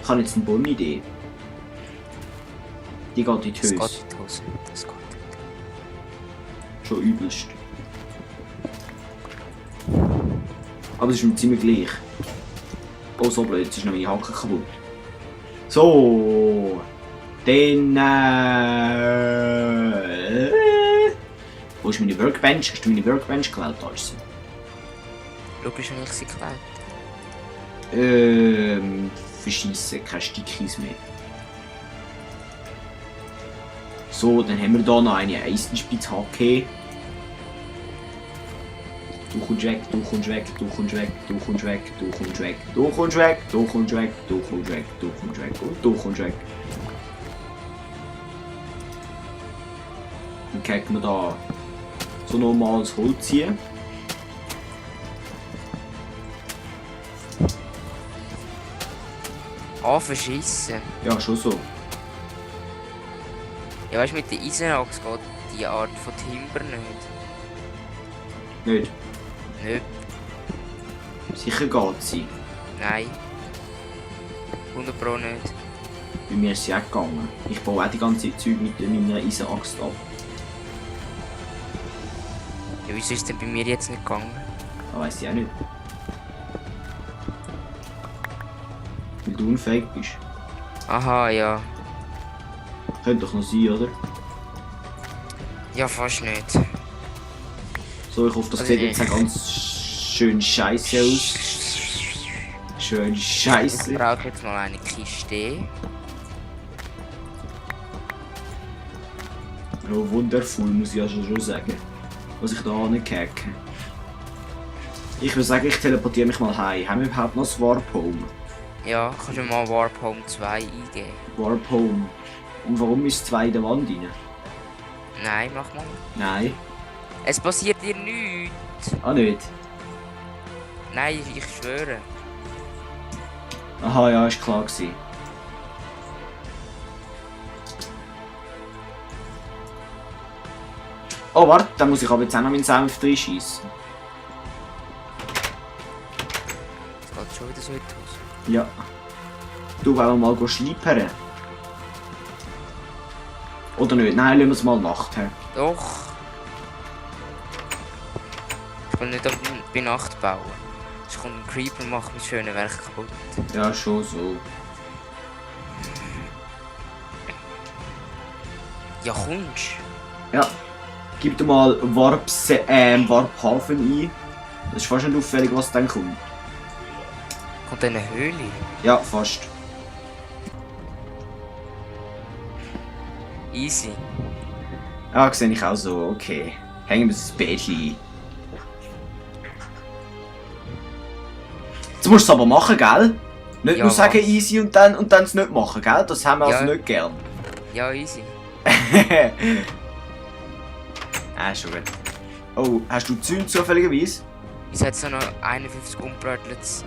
Ich habe jetzt eine Bonne-Idee. Die geht in die Das geht Hose. in die Hose. Das geht. Schon übelst. Aber es ist mir ziemlich gleich. Oh, so blöd, jetzt ist noch meine Hacke kaputt. So. Dann. Wo ist meine Workbench? Hast du meine Workbench geklaut? Da ist sie. Logisch, wenn ich sie geklaut. Verschiessen, keine Stickies mehr. So, dann haben wir hier noch eine Eisenspitzhacke. Du kommst weg, du kommst weg, du kommst weg, du kommst weg, du kommst weg, du kommst weg, du kommst weg, du kommst weg, du kommst weg und du kommst weg. Dann können wir da so normales Holz ziehen. Ah, verschissen. Ja, schon so. Ja, weißt du, mit der Eisenachse geht die Art von Timber nicht. Nicht. Nicht. Sicher geht sie. Nein. 100 Pro nicht. Bei mir ist sie auch gegangen. Ich baue auch die ganze Zeug mit meiner Eisenaxt ab. Ja, wieso ist es denn bei mir jetzt nicht gegangen? Das weiss ich auch nicht. Weil du unfähig bist. Aha, ja. Könnte doch noch sein, oder? Ja, fast nicht. So, ich hoffe, das Also sieht jetzt auch ganz schön scheiße aus. Schön Ich scheiße. brauche jetzt mal eine Kiste. Oh, wundervoll, muss ich ja schon sagen. Was ich da angehackt. Ich würde sagen, ich teleportiere mich mal heim. Haben wir überhaupt noch das Warp Home? Ja, kannst du mal Warp Home 2 eingeben? Warp Home. Und warum ist 2 in der Wand rein? Nein, mach mal. Nein. Es passiert dir nichts. Ah, nicht. Nein, ich schwöre. Aha, ja, ist klar gewesen. Oh, warte, dann muss ich aber jetzt auch noch meinen Senf reinschiessen. Es geht schon wieder so in die Hose. Ja. Du, wollen wir mal schleipern? Oder nicht? Nein, lassen wir es mal Nacht haben. Doch. Ich will nicht bei Nacht bauen. Es kommt ein Creeper und macht mein schönes Werk kaputt. Ja, schon so. Ja, kommst. Ja. Gib dir mal Warphafen ein. Das ist fast nicht auffällig, was dann kommt. Kommt eine Höhle. Ja, fast. Easy. Ja, sehe ich auch so. Okay. Hängen wir das Bettchen ein. Jetzt musst du es aber machen, gell? Nicht Ja, nur sagen was? easy und dann es nicht machen, gell? Das haben wir Ja. also nicht gern. Ja, easy. Schon gut. Oh, hast du Zünd zufälligerweise? Wieso hat es noch 51 unbröteltes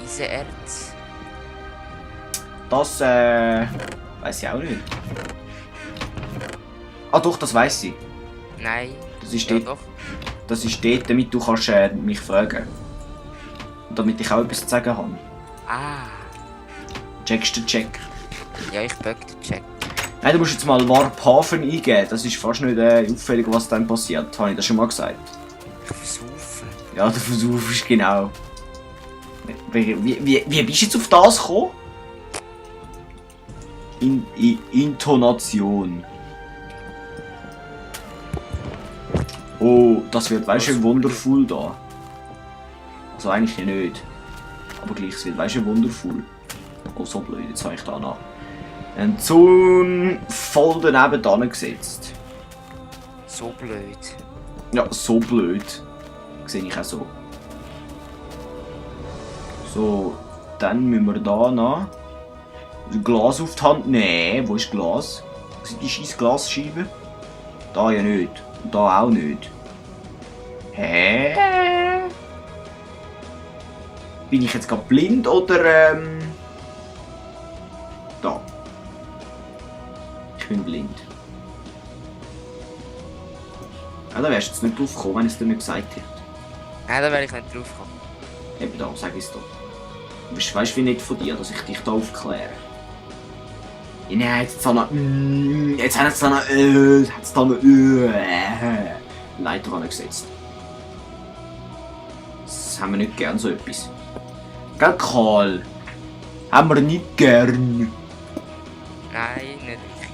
Eisenerz? Das, weiß ich auch nicht. Ah doch, das weiß ich. Nein. Das ist Ja, dort, doch. das ist dort, damit du kannst, mich fragen. Und damit ich auch etwas zu sagen habe. Ah. Checkst du Check? Ja, ich böck den Check. Nein, du musst jetzt mal Warphafen eingeben. Das ist fast nicht auffällig, was dann passiert. Habe ich das schon mal gesagt? Ich versaufe. Ja, du versuchst genau. Wie bist du jetzt auf das gekommen? Intonation. Oh, das wird, weißt du, wundervoll da. Also eigentlich nicht. Aber gleich, es wird, weißt du, wundervoll. Oh, so blöd, jetzt habe ich da noch einen Zaun voll daneben dran gesetzt. So blöd. Ja, so blöd. Sehe ich auch so. So, dann müssen wir da noch ein Glas auf die Hand nehmen. Wo ist Glas? Wo sind die scheiß Glasscheiben? Da ja nicht. Und da auch nicht. Hä? Bin ich jetzt gerade blind oder da? Ich bin blind. Ja, da wärst du jetzt nicht drauf gekommen, wenn es dir nicht gesagt hätte. Nein, da wäre ich nicht drauf gekommen. Eben da, sag ich es doch. Weißt du, wie nicht von dir, dass ich dich da aufkläre? Ja, nein, jetzt haben wir. Jetzt haben sie da noch. Leiter angesetzt. Das haben wir nicht gern, so etwas. Gell, Karl? Haben wir nicht gern. Nein, nicht wirklich.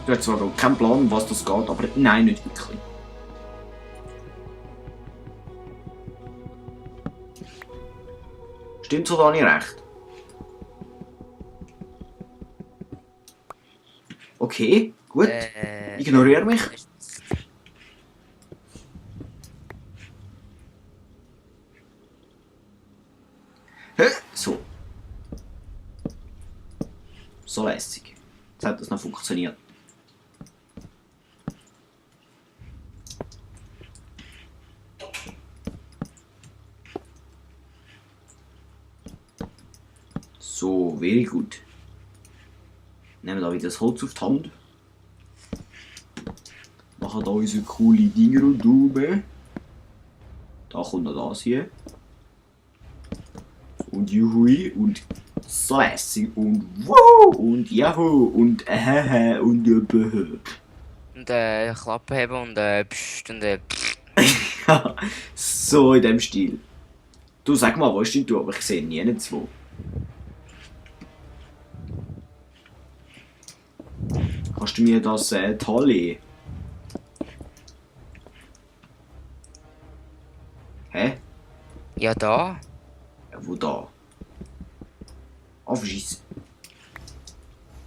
Du hast zwar noch keinen Plan, was das geht, aber nein, nicht wirklich. Stimmt so, Dani, recht? Okay, gut. Ignoriere mich. So. So lässig. Jetzt hat das noch funktioniert. So, very gut. Nehmen da wieder das Holz auf die Hand. Machen da unsere coole Dinger und oben. Da kommt noch das hier. Und Juhui und so lässig und wow und Yahoo und und Und Klappe haben und pst und Ja, so in dem Stil. Du sag mal, wo ist denn du? Aber ich sehe nie nicht wo. Kannst du mir das Tali? Hä? Ja, da. Wo da? Ah, verschissen.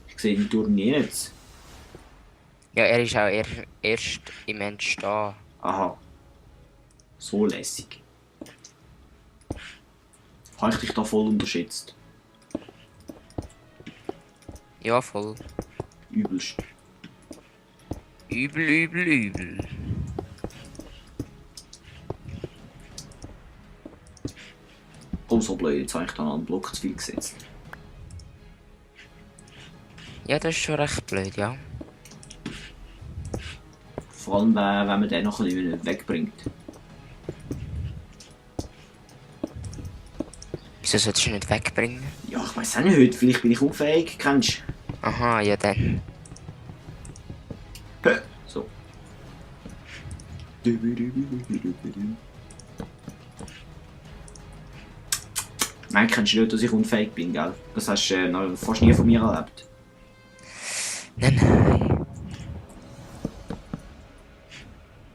Ich sehe den Turm nicht. Ja, er ist auch erst im Entstehen. Aha. So lässig. Habe ich dich da voll unterschätzt? Ja, voll. Übelst. Übel, übel, übel. Oh, so blöd. Jetzt habe ich da einen Block zu viel gesetzt. Ja, das ist schon recht blöd, ja. Vor allem, wenn man den noch nicht wegbringt. Wieso solltest du nicht wegbringen? Ja, ich weiß auch nicht heute. Vielleicht bin ich unfähig, kennst Aha, ja dann. du? So. Nein, kennst du nicht, dass ich unfähig bin, gell? Das hast du noch fast nie von mir erlebt. Nein, nein.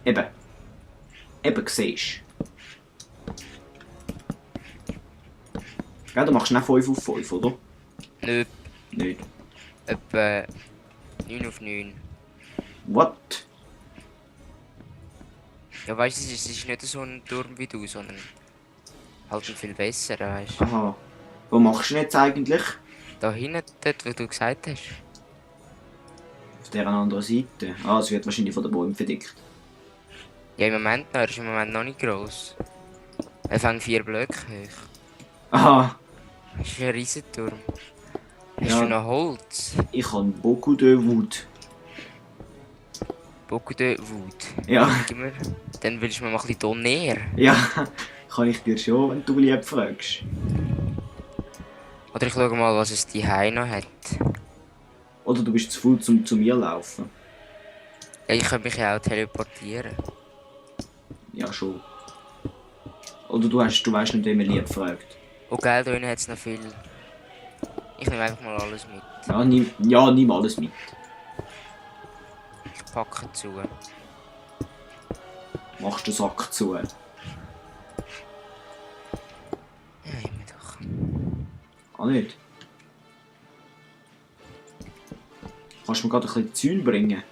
Eben. Eben, siehst du. Gell, du machst nicht 5 auf 5, oder? Nö, Nicht. etwa 9 auf 9. What? Ja, weißt du, es ist nicht so ein Turm wie du, sondern halt ein viel besser, weißt du. Aha. Wo machst du ihn jetzt eigentlich? Da hinten, dort, wo du gesagt hast. Auf der anderen Seite. Ah, es wird wahrscheinlich von den Bäumen verdickt. Ja, im Moment noch, er ist im Moment noch nicht gross. Er fängt 4 Blöcke hoch. Aha. Das ist ein Riesenturm. Hast Ja. du noch Holz? Ich habe beaucoup de Wut. Beaucoup de Wut. Ja. Gib mir. Dann willst du mir mal ein bisschen Tonner. Ja. Kann ich dir schon, wenn du lieb fragst. Oder ich schau mal, was es die noch hat. Oder du bist zu faul, um zu mir laufen. Ja, ich könnte mich ja auch teleportieren. Ja, schon. Oder du weißt nicht, wer mir lieb fragt. Oh geil, da hinten hat es noch viel. Ich nehme einfach mal alles mit. Ja, nimm alles mit. Ich packe zu. Machst den Sack zu. Ja, immer doch. Ah, nicht? Kannst du mir gerade ein bisschen Zäune bringen?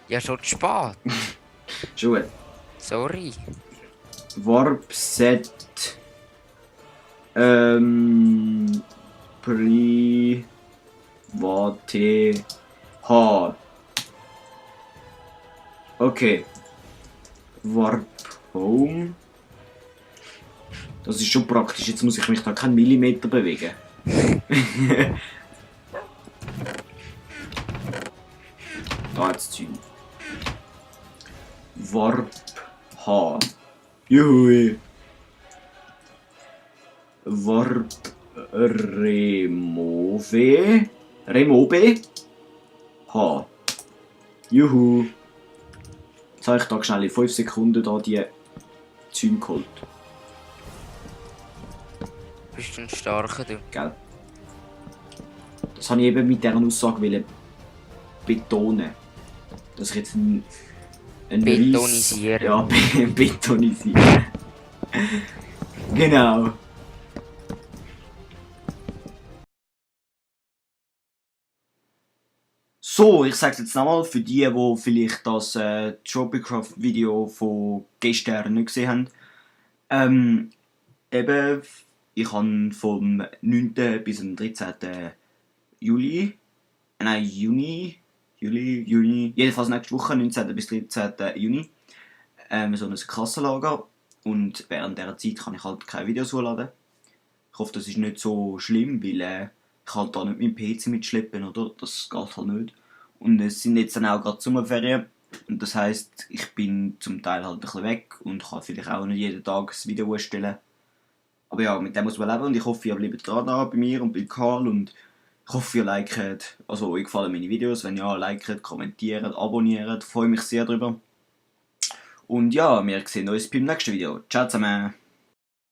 Ja, schon zu spät. Schon gut. Sorry. Warpset. Private H. Okay. Warp Home. Das ist schon praktisch. Jetzt muss ich mich da keinen Millimeter bewegen. Da hat's Zeug. Warp H. Juhui. Verb Remobe H. Juhu. Jetzt habe ich da schnell in 5 Sekunden da die Züge geholt. Bist du ein Starker, du? Gell? Das habe ich eben mit dieser Aussage betonen. Dass ich jetzt ein Betonisieren. Ja, betonisieren. Genau. So, ich sage es jetzt nochmal für die vielleicht das Tropicraft-Video von gestern nicht gesehen haben. Eben, ich habe vom 9. bis zum 13. Juli, Juni, jedenfalls nächste Woche, 19. bis 13. Juni, so ein Klassenlager. Und während dieser Zeit kann ich halt keine Videos hochladen. Ich hoffe, das ist nicht so schlimm, weil ich halt da nicht meinen PC mitschleppen, oder? Das geht halt nicht. Und es sind jetzt dann auch gerade Sommerferien. Und das heisst, ich bin zum Teil halt ein bisschen weg und kann vielleicht auch nicht jeden Tag ein Video erstellen. Aber ja, mit dem muss man leben und ich hoffe, ihr bleibt dran bei mir und bei Karl und ich hoffe, ihr liket, also euch gefallen meine Videos. Wenn ja, liket, kommentiert, abonniert, freue mich sehr drüber. Und ja, wir sehen uns beim nächsten Video. Ciao zusammen!